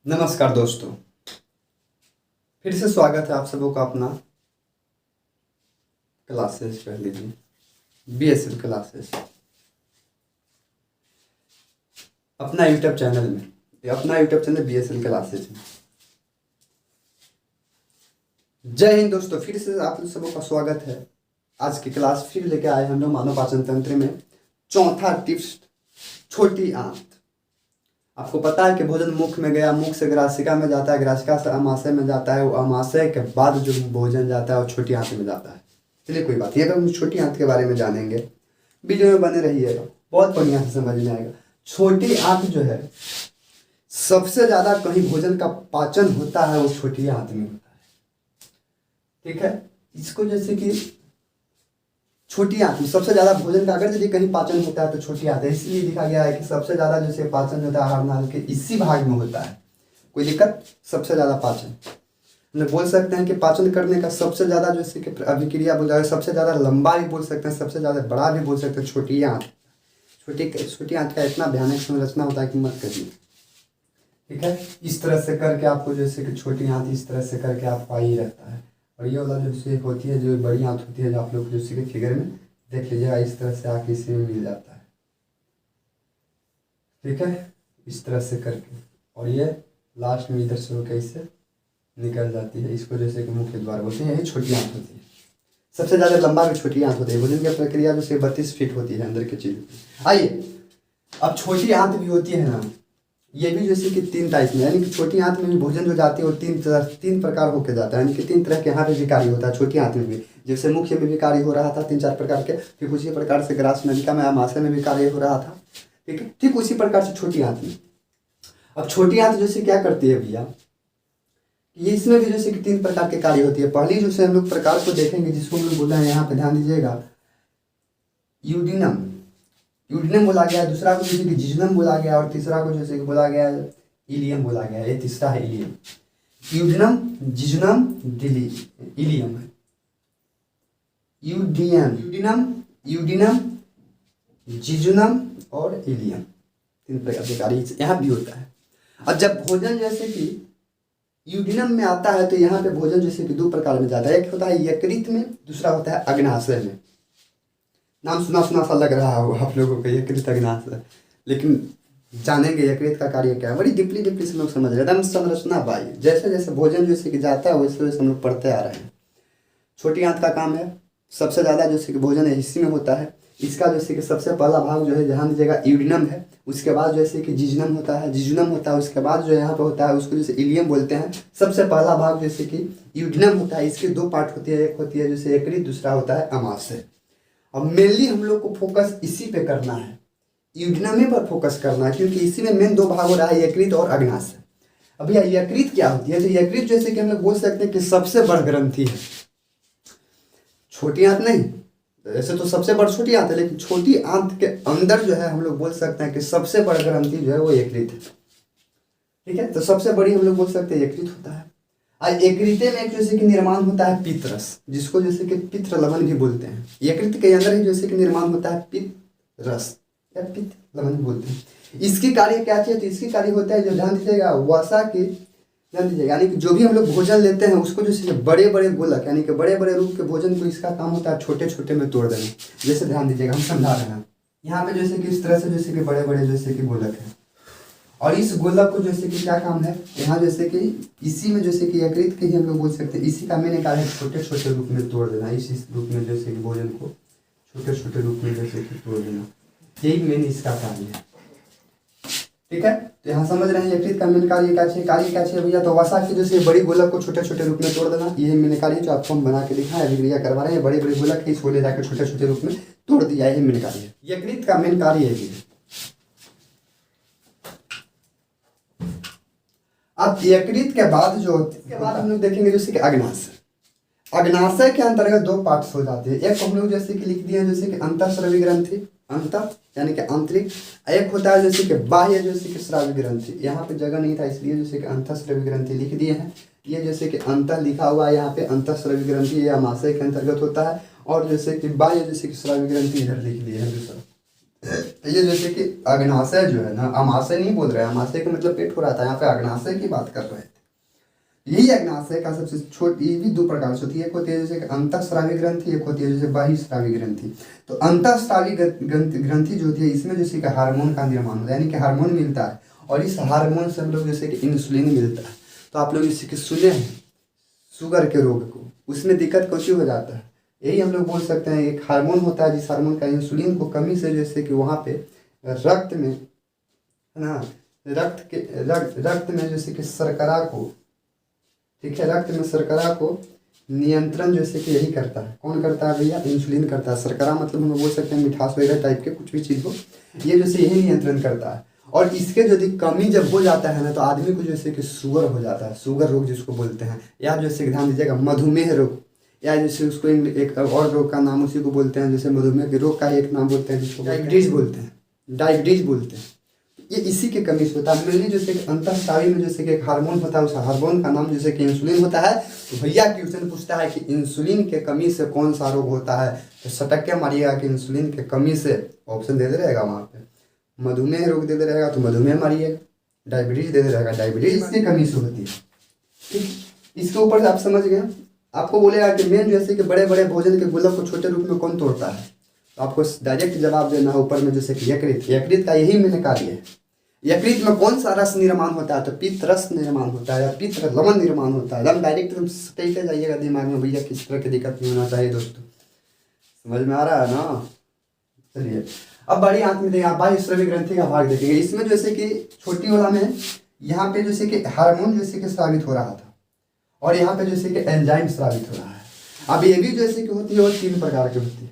नमस्कार दोस्तों, फिर से स्वागत है आप सबों का अपना क्लासेस कह लीजिए बीएसएल क्लासेस अपना यूट्यूब चैनल में। अपना यूट्यूब चैनल बीएसएल क्लासेस में। जय हिंद दोस्तों, फिर से आप सबों का स्वागत है। आज की क्लास फिर लेके आए हम लोग मानव पाचन तंत्र में चौथा टिप्स, छोटी आंत। आपको पता है कि भोजन मुख में गया, मुख से ग्रासिका में जाता है, ग्रासिका से अमाशय में जाता है, वो अमाशय के बाद जो भोजन जाता है वो छोटी आंत में जाता है। चलिए कोई बात, ये अगर हम छोटी आंत के बारे में जानेंगे, वीडियो में बने रहिएगा, बहुत बढ़िया से समझ में आएगा। छोटी आंत जो है, सबसे ज्यादा कहीं भोजन का पाचन होता है वो छोटी आंत में होता है। ठीक है, इसको जैसे कि छोटी आंत में सबसे ज्यादा भोजन का अगर यदि कहीं पाचन होता है तो छोटी आंत है। इसलिए लिखा गया है कि सबसे ज्यादा जैसे पाचन होता है आहार नाल के इसी भाग में होता है। कोई दिक्कत? सबसे ज्यादा पाचन हम लोग बोल सकते हैं कि पाचन करने का सबसे ज्यादा जैसे कि अभिक्रिया बोल रहा है, सबसे ज्यादा लंबा भी बोल सकते हैं, सबसे ज्यादा बड़ा भी बोल सकते हैं छोटी आंत। छोटी आंत का इतना भयानक संरचना होता है कि मत करिए। ठीक है, इस तरह से करके आपको जैसे कि छोटी आंत इस तरह से करके आपको आई रहता है। और ये वाला जो से होती है, जो बड़ी आंत होती है, जो आप लोग जैसे कि फिगर में देख लीजिएगा, इस तरह से आके इसी में मिल जाता है। ठीक है, इस तरह से करके, और ये लास्ट में इधर से होकर इससे निकल जाती है। इसको जैसे कि मुख्य द्वार बोलते हैं। यही छोटी आंत होती है। सबसे ज्यादा लंबा भी छोटी आंत होती है। भोजन की प्रक्रिया जो 32 फीट होती है अंदर की चीज। आइए, अब छोटी आंत भी होती है ना, ये भी जैसे कि 3 टाइप में, यानी कि छोटी आंत में भी भोजन जो जाती है वो 3 प्रकार होकर जाता है, यानी कि 3 तरह के यहाँ पे भी कार्य होता है छोटी आंत में भी। जैसे मुख्य में भी कार्य हो रहा था 3-4 प्रकार के, ठीक उसी प्रकार से ग्रास नलिका में अमाशय में भी कार्य हो रहा था। ठीक है, ठीक उसी प्रकार से छोटी आंत में। अब छोटी आंत जैसे क्या करती है भैया, ये इसमें भी जैसे कि 3 प्रकार के कार्य होती है। पहली जैसे हम लोग प्रकार को देखेंगे, जिसको हम लोग बोला है, यहाँ पे ध्यान दीजिएगा, यूडिनम। यूडिनम बोला गया, दूसरा को जैसे कि जिजुनम बोला गया, और तीसरा को जैसे कि बोला गया इलियम बोला गया। ये तीसरा है इलियम। यूडिनम, जिजुनम, इलियम है। यूडिनम, जिजुनम और इलियम, 3 प्रकार के कार्य यहाँ भी होता है। अब जब भोजन जैसे कि यूडिनम में आता है तो यहाँ पे भोजन जैसे कि 2 प्रकार में जाता है। एक होता है यकृत में, दूसरा होता है अग्नाशय में। नाम सुना सुना सा लग रहा हो आप लोगों को, यकृत अग्नाशय, लेकिन जानेंगे यकृत का कार्य क्या है। बड़ी डीपली से लोग समझ रहे हैं, एकदम संरचना भाई। जैसे जैसे भोजन जैसे कि जाता है वैसे वैसे हम लोग पढ़ते आ रहे हैं। छोटी आंत का काम है, सबसे ज़्यादा जैसे कि भोजन है इसी में होता है। इसका जैसे कि सबसे पहला भाग जो है, ध्यान दीजिएगा, यूडिनम है। उसके बाद जैसे कि जिजुनम होता है, उसके बाद जो यहाँ पे होता है उसको जैसे इलियम बोलते हैं। सबसे पहला भाग जैसे कि यूडिनम होता है। इसके 2 पार्ट होती है, एक होती है जैसे यकृत, दूसरा होता है अमाशय। अब मेनली हम लोग को फोकस इसी पे करना है, यूडिनम पर फोकस करना है, क्योंकि इसी में मेन 2 भाग हो रहा है, यकृत और अग्नाशय। अब भैया यकृत क्या होती है? तो यकृत जैसे कि हम लोग बोल सकते हैं कि सबसे बड़ ग्रंथि है। छोटी आंत नहीं, ऐसे तो सबसे बड़ छोटी आंत है, लेकिन छोटी आंत के अंदर जो है हम लोग बोल सकते हैं कि सबसे बड़ ग्रंथि जो है वो यकृत है। ठीक है, तो सबसे बड़ी हम लोग बोल सकते हैं यकृत होता है। आज यकृत में एक जैसे कि निर्माण होता है पित्तरस, जिसको जैसे कि पित्त लवण भी बोलते हैं। यकृत के अंदर ही जैसे कि निर्माण होता है पित्त रस या पित्त लवण बोलते हैं। इसकी कार्य क्या चाहिए? तो इसकी कार्य होता है, जो ध्यान दीजिएगा, वसा के, ध्यान दीजिएगा, यानी कि जो भी हम लोग भोजन लेते हैं उसको जैसे बड़े बड़े गोलक, यानी कि बड़े बड़े रूप के भोजन को, इसका काम होता है छोटे छोटे में तोड़ देना। जैसे ध्यान दीजिएगा, हम समझा रहे हैं यहाँ पे जैसे कि इस तरह से जैसे कि बड़े बड़े जैसे कि गोलक है, और इस गोलक को जैसे कि क्या काम है यहाँ, जैसे कि इसी में जैसे कि यकृत के ही हम लोग बोल सकते हैं, इसी का मेन कार्य है छोटे छोटे रूप में तोड़ देना। इस रूप में जैसे कि भोजन को छोटे छोटे रूप में जैसे कि तोड़ देना, यही मेन इसका कार्य है। ठीक है, तो यहाँ समझ रहे हैं यकृत का मेन कार्य क्या चाहिए भैया? तो वसा की जैसे बड़ी गोलक को छोटे छोटे रूप में तोड़ देना, यही मेन कार्य जो आपको हम बना के दिखा है, अभिक्रिया करवा रहे हैं। बड़े बड़े गोलक है, इसको ले जाकर छोटे छोटे रूप में तोड़ दिया, यही मेन कार्य है। यकृत का मेन कार्य यही है। अब यकृत के बाद जो के बाद हम लोग देखेंगे जैसे कि अग्नाशय। अग्नाशय के अंतर्गत 2 पार्ट्स हो जाते हैं। एक हम लोग जैसे कि लिख दिए जैसे कि अंतःस्रावी ग्रंथि, अंतर यानी कि आंतरिक। एक होता है जैसे कि बाह्य, जैसे कि स्रावी ग्रंथि। यहाँ पे जगह नहीं था इसलिए जैसे कि अंतःस्रावी ग्रंथि लिख दिए हैं। ये जैसे कि अंतर लिखा हुआ है यहाँ पे, अंतःस्रावी ग्रंथि ये अमाशय के अंतर्गत होता है। और जैसे कि बाह्य जैसे कि स्रावी ग्रंथि इधर लिख दिए हैं दूसरा। ये जैसे कि अग्नाशय जो है ना, अमाशय नहीं बोल रहे हैं, अमाशय का मतलब पेट हो रहा था, यहाँ पे अग्नाशय की बात कर रहे थे। यही अग्नाशय का सबसे छोटी, ये भी दो प्रकार से होती है, एक होती है जैसे अंतःस्रावी ग्रंथि, एक होती है जैसे बहिःस्रावी ग्रंथि। तो अंतःस्रावी ग्रंथि जो होती है, इसमें जैसे कि हार्मोन का निर्माण होता है, यानी कि हार्मोन मिलता है, और इस हार्मोन से हम लोग जैसे कि इंसुलिन मिलता है। तो आप लोग जैसे कि सुने हैं शुगर के रोग को, उसमें दिक्कत कैसे हो जाता है, यही हम लोग बोल सकते हैं। एक हार्मोन होता है, जिस हार्मोन का इंसुलिन को कमी से जैसे कि वहाँ पे रक्त में है ना, रक्त में जैसे कि शर्करा को, ठीक है, रक्त में शर्करा को नियंत्रण जैसे कि यही करता है। कौन करता है भैया? इंसुलिन करता है। शर्करा मतलब हम बोल सकते हैं मिठास वगैरह टाइप के कुछ भी चीज़ हो, ये जैसे यही नियंत्रण करता है। और इसके यदि कमी जब हो जाता है ना, तो आदमी को जैसे कि शुगर हो जाता है, शुगर रोग जिसको बोलते हैं, या जैसे ध्यान दीजिएगा मधुमेह रोग, या जैसे उसको एक और रोग का नाम उसी को बोलते हैं, जैसे मधुमेह के रोग का एक नाम बोलते हैं जिसको डायबिटीज बोलते हैं, डायबिटीज बोलते हैं। ये इसी के कमी से होता है। मेनली जैसे कि अंतःस्रावी में जैसे कि एक हार्मोन होता है, उस हार्मोन का नाम जैसे कि इंसुलिन होता है। तो भैया क्वेश्चन पूछता है कि इंसुलिन के कमी से कौन सा रोग होता है, तो सटक के मारिएगा कि इंसुलिन के कमी से, ऑप्शन दे दे रहेगा वहाँ पे, मधुमेह रोग दे दे रहेगा तो मधुमेह मारिएगा, डायबिटीज दे दे रहेगा डायबिटीज इसकी कमी से होती है। ठीक, इसके ऊपर से आप समझ गए। आपको बोलेगा कि मेन जैसे कि बड़े बड़े भोजन के गुल्लक को छोटे रूप में कौन तोड़ता है, तो आपको डायरेक्ट जवाब देना है ऊपर में जैसे कि यकृत। यकृत का यही मेन कार्य है। यकृत में कौन सा रस निर्माण होता है, तो पित्त रस निर्माण होता है, या पित्त लवण निर्माण होता है। एकदम डायरेक्ट एकदम सटीक जाइएगा दिमाग में, भैया किस तरह की दिक्कत नहीं होना चाहिए दोस्तों, समझ में आ रहा है ना। चलिए अब बड़ी आंत में देखिए, आप बहिःस्रावी ग्रंथि का भाग देखेंगे। इसमें जैसे कि छोटी वाला में यहाँ पे जैसे कि हार्मोन जैसे कि स्रावित हो रहा था, और यहाँ पे जैसे कि एंजाइम स्रावित हो रहा है। अब ये भी जैसे कि होती है, और 3 प्रकार की होती है।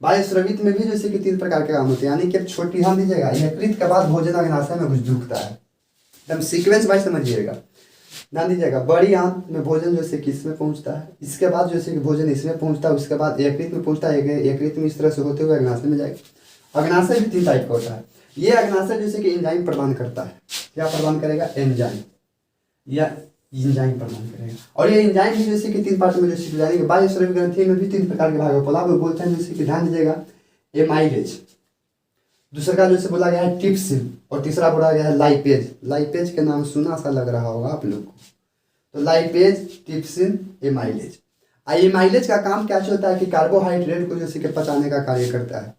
बहिःस्रावित में भी जैसे कि 3 प्रकार के काम होते हैं, यानी कि अब छोटी ध्यान दीजिएगा, यकृत के बाद भोजन अग्नाशय में घुस ढुकता है। एकदम सीक्वेंस वाइज समझिएगा, ध्यान दीजिएगा। बड़ी आंत में भोजन जैसे कि इसमें पहुंचता है, इसके बाद जैसे कि भोजन इसमें पहुंचता है, उसके बाद यकृत में पहुंचता है, यकृत में इस तरह से होते हुए अग्नाशय में जाएगा। अग्नाशय भी 3 टाइप का होता है। ये अग्नाशय जैसे कि एंजाइम प्रदान करता है। क्या प्रदान करेगा? एंजाइम, या एंजाइम प्रदान करेगा। और ये एंजाइम भी जैसे कि 3 पार्ट में जैसे जाएंगे। बहिःस्रावी ग्रंथि में भी 3 प्रकार के भाग बोलते हैं, जैसे कि ध्यान दीजिएगा, एमाइलेज, दूसरा का जैसे बोला गया है टिप्सिन, और तीसरा बोला गया है लाइपेज। लाइपेज के नाम सुना सा लग रहा होगा आप लोग को, तो लाइपेज, टिप्सिन, एमाइलेज। एमाइलेज का काम क्या होता है कि कार्बोहाइड्रेट को जैसे कि पचाने का कार्य करता है।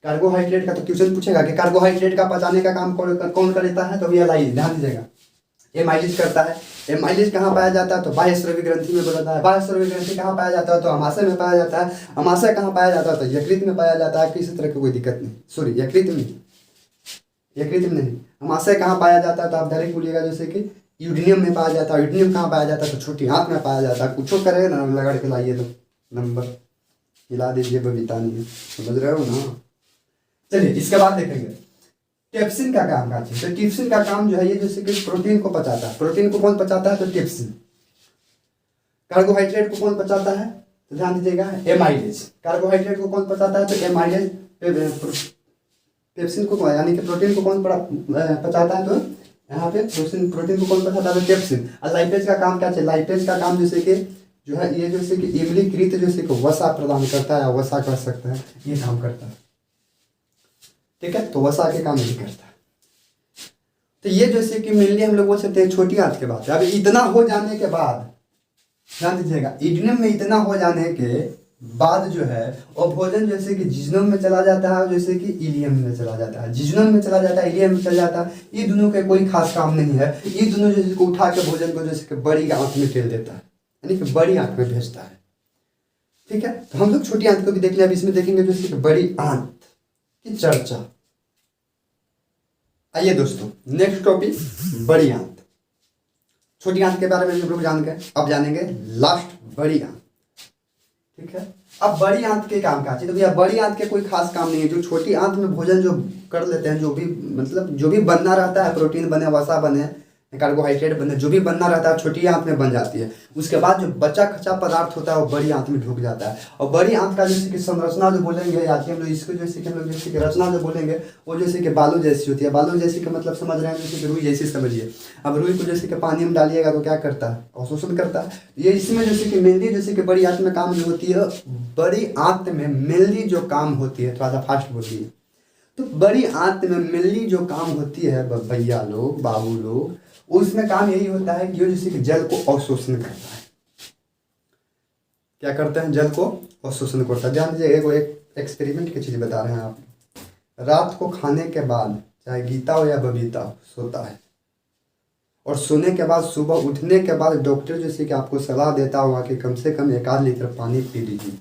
कार्बोहाइड्रेट का तो क्वेश्चन पूछेगा कि कार्बोहाइड्रेट का पचाने का काम कौन करता है, तो ये ध्यान दीजिएगा, एमाइलेज करता है। एमाइलेज कहाँ पाया जाता है, तो बहिःस्रावी ग्रंथि में बोला है। बहिःस्रावी ग्रंथि कहाँ पाया जाता है, तो अमाशय में पाया जाता है। अमाशय कहाँ पाया जाता है, तो यकृत में पाया जाता है। किसी तरह की कोई दिक्कत नहीं, सॉरी यकृत में नहीं। अमाशय कहाँ पाया जाता है, तो आप डायरेक्ट बोलिएगा जैसे कि यूडिनियम में पाया जाता है। यूडिनियम कहाँ पाया जाता है, तो छोटी आंत में पाया जाता है। कुछ करेगा ना, लगा के लाइए तो नंबर हिला दीजिए, बबीता नहीं, समझ रहे हो ना। चलिए इसके बाद देखेंगे टिप्सिन का काम क्या है। तो टिप्सिन का काम जो है, ये जैसे कि प्रोटीन को पचाता है। प्रोटीन को कौन पचाता है, तो टिप्सिन। कार्बोहाइड्रेट को कौन पचाता है, तो ध्यान दीजिएगा, एमाइलेज। कार्बोहाइड्रेट को कौन पचाता है, तो एमाइलेज। टिप्सिन को, यानी कि प्रोटीन को कौन पचाता है, तो यहाँ पे प्रोटीन को कौन पचाता है, तो टिप्सिन। और लाइपेज का काम क्या है, लाइपेज का काम जैसे कि जो है, ये जैसे कि इमलीकृत जैसे कि वसा प्रदान करता है, वसा कर सकता है, ये काम करता है। ठीक है, तो वसा के काम नहीं करता। तो ये जैसे कि मेनली हम लोग बोल सकते हैं छोटी आंत के बाद। अब इतना हो जाने के बाद ध्यान दीजिएगा, इडियम में इतना हो जाने के बाद जो है, और भोजन जैसे कि जिज्नम में चला जाता है, जैसे कि इलियम में चला जाता है। जिज्नम में चला जाता है, इलियम में चला जाता है। ये दोनों का कोई खास काम नहीं है। ये दोनों जैसे कि उठा के भोजन को जैसे कि बड़ी आंत में फेल देता है, यानी कि बड़ी आंत में भेजता है। ठीक है, तो हम लोग छोटी आंत को भी देख लिया। अब इसमें देखेंगे जैसे कि बड़ी आंत की चर्चा। आइए दोस्तों, नेक्स्ट टॉपिक बड़ी आंत। छोटी आंत के बारे में हम लोग जान गए, अब जानेंगे लास्ट बड़ी आंत। ठीक है, अब बड़ी आंत के काम क्या चाहिए, तो भैया बड़ी आंत के कोई खास काम नहीं है। जो छोटी आंत में भोजन जो कर लेते हैं, जो भी मतलब जो भी बनना रहता है, प्रोटीन बने, वसा बने, कार्बोहाइड्रेट बने, जो भी बनना रहता है छोटी आंत में बन जाती है। उसके बाद जो बचा खचा पदार्थ होता है वो बड़ी आंत में ढुक जाता है। और बड़ी आंत का जैसे कि संरचना जो बोलेंगे, आज हम लोग इसको जैसे कि हम लोग जैसे कि रचना जो बोलेंगे, वो जैसे कि बालू जैसी होती है। बालू जैसी का मतलब समझ रहे हैं, जैसे कि रुई जैसी समझिए। अब रुई को जैसे कि पानी में डालिएगा तो क्या करता है, अवशोषण करता है। ये इसमें जैसे कि मेनली जैसे कि बड़ी आंत में काम जो होती है, बड़ी आंत में मेनली जो काम होती है, थोड़ा सा फास्ट बोलिए, तो बड़ी आंत में मेनली जो काम होती है भैया लोग, बाबू लोग, उसमें काम यही होता है कि वो जैसे कि जल को अवशोषण करता है। क्या करते हैं? जल को अवशोषण करता है। ध्यान दीजिए, एक एक्सपेरिमेंट की चीज़ बता रहे हैं आप। रात को खाने के बाद चाहे गीता हो या बबीता हो, सोता है, और सोने के बाद सुबह उठने के बाद डॉक्टर जैसे कि आपको सलाह देता होगा कि कम से कम 1 आध लीटर पानी पी लीजिए।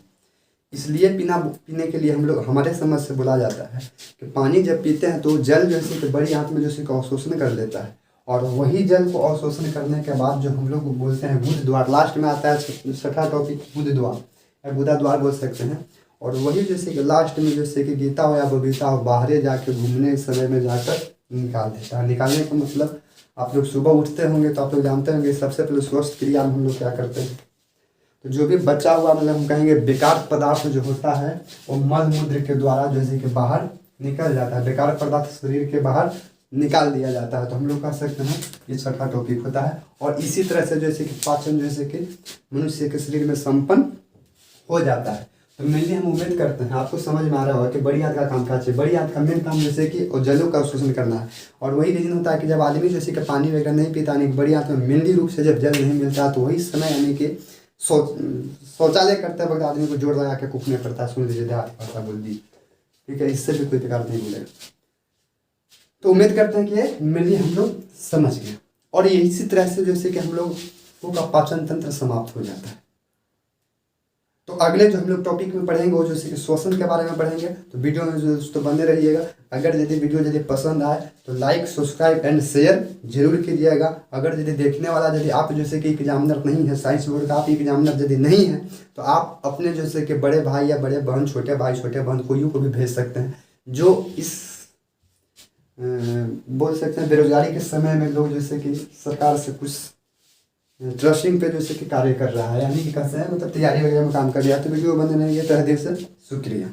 इसलिए पीने के लिए हम लोग, हमारे समझ से बोला जाता है कि पानी जब पीते हैं तो जल जैसे कि बड़ी आंत में जैसे कि अवशोषण कर लेता है, और वही जल को अवशोषण करने के बाद जो हम लोग बोलते हैं गुद द्वार, लास्ट में आता है 6ठा टॉपिक गुद द्वार या गुदा द्वार बोल सकते हैं। और वही जैसे कि लास्ट में जैसे कि गीता हो या बबीता हो बाहर जाके घूमने के समय में जाकर निकाल देता है। निकालने का मतलब, आप लोग सुबह उठते होंगे तो आप लोग जानते होंगे सबसे पहले स्वस्थ क्रिया में हम लोग क्या करते हैं, तो जो भी बचा हुआ मतलब हम कहेंगे बेकार पदार्थ जो होता है वो मल मूत्र के द्वारा जैसे कि बाहर निकल जाता है। बेकार पदार्थ शरीर के बाहर निकाल दिया जाता है। तो हम लोग कह सकते हैं ये 6ठा टॉपिक होता है। और इसी तरह से जैसे कि पाचन जैसे कि मनुष्य के शरीर में संपन्न हो जाता है। तो मेनली हम उम्मीद करते हैं आपको समझ में आ रहा होगा कि बड़ी आंत का काम क्या है। बड़ी आंत का मेन काम जैसे कि और जलों का अवशोषण करना है। और वही रीजन होता है कि जब आदमी जैसे कि पानी वगैरह नहीं पीता, यानी बड़ी आंत में मेनली रूप से जब जल नहीं मिलता, तो वही समय यानी कि शौचालय करते वक्त आदमी को जोर लगा के कूदने पड़ता है। सुन लीजिए, देहाती भाषा बोल दी, ठीक है, इससे भी कोई प्रकार नहीं बोलेगा। तो उम्मीद करते हैं कि ये मेनली हम लोग समझ गए। और ये इसी तरह से जैसे कि हम लोग का पाचन तंत्र समाप्त हो जाता है। तो अगले जो हम लोग टॉपिक में पढ़ेंगे वो जैसे कि श्वसन के बारे में पढ़ेंगे। तो वीडियो में जो दोस्तों बने रहिएगा। अगर यदि वीडियो यदि पसंद आए तो लाइक, सब्सक्राइब एंड शेयर जरूर कीजिएगा। अगर यदि देखने वाला यदि आप जैसे कि एग्जामिनर नहीं है, साइंस बोर्ड का आप एग्जामिनर यदि नहीं है, तो आप अपने जैसे कि बड़े भाई या बड़े बहन, छोटे भाई छोटे बहन कोई को भी भेज सकते हैं जो इस बोल सकते हैं बेरोजगारी के समय में लोग जैसे कि सरकार से कुछ ट्रस्टिंग पे जैसे कि कार्य कर रहा है, यानी कि कैसे है मतलब तैयारी वगैरह में काम कर रहा है। तो वीडियो बने रहेंगे। तहे दिल से शुक्रिया।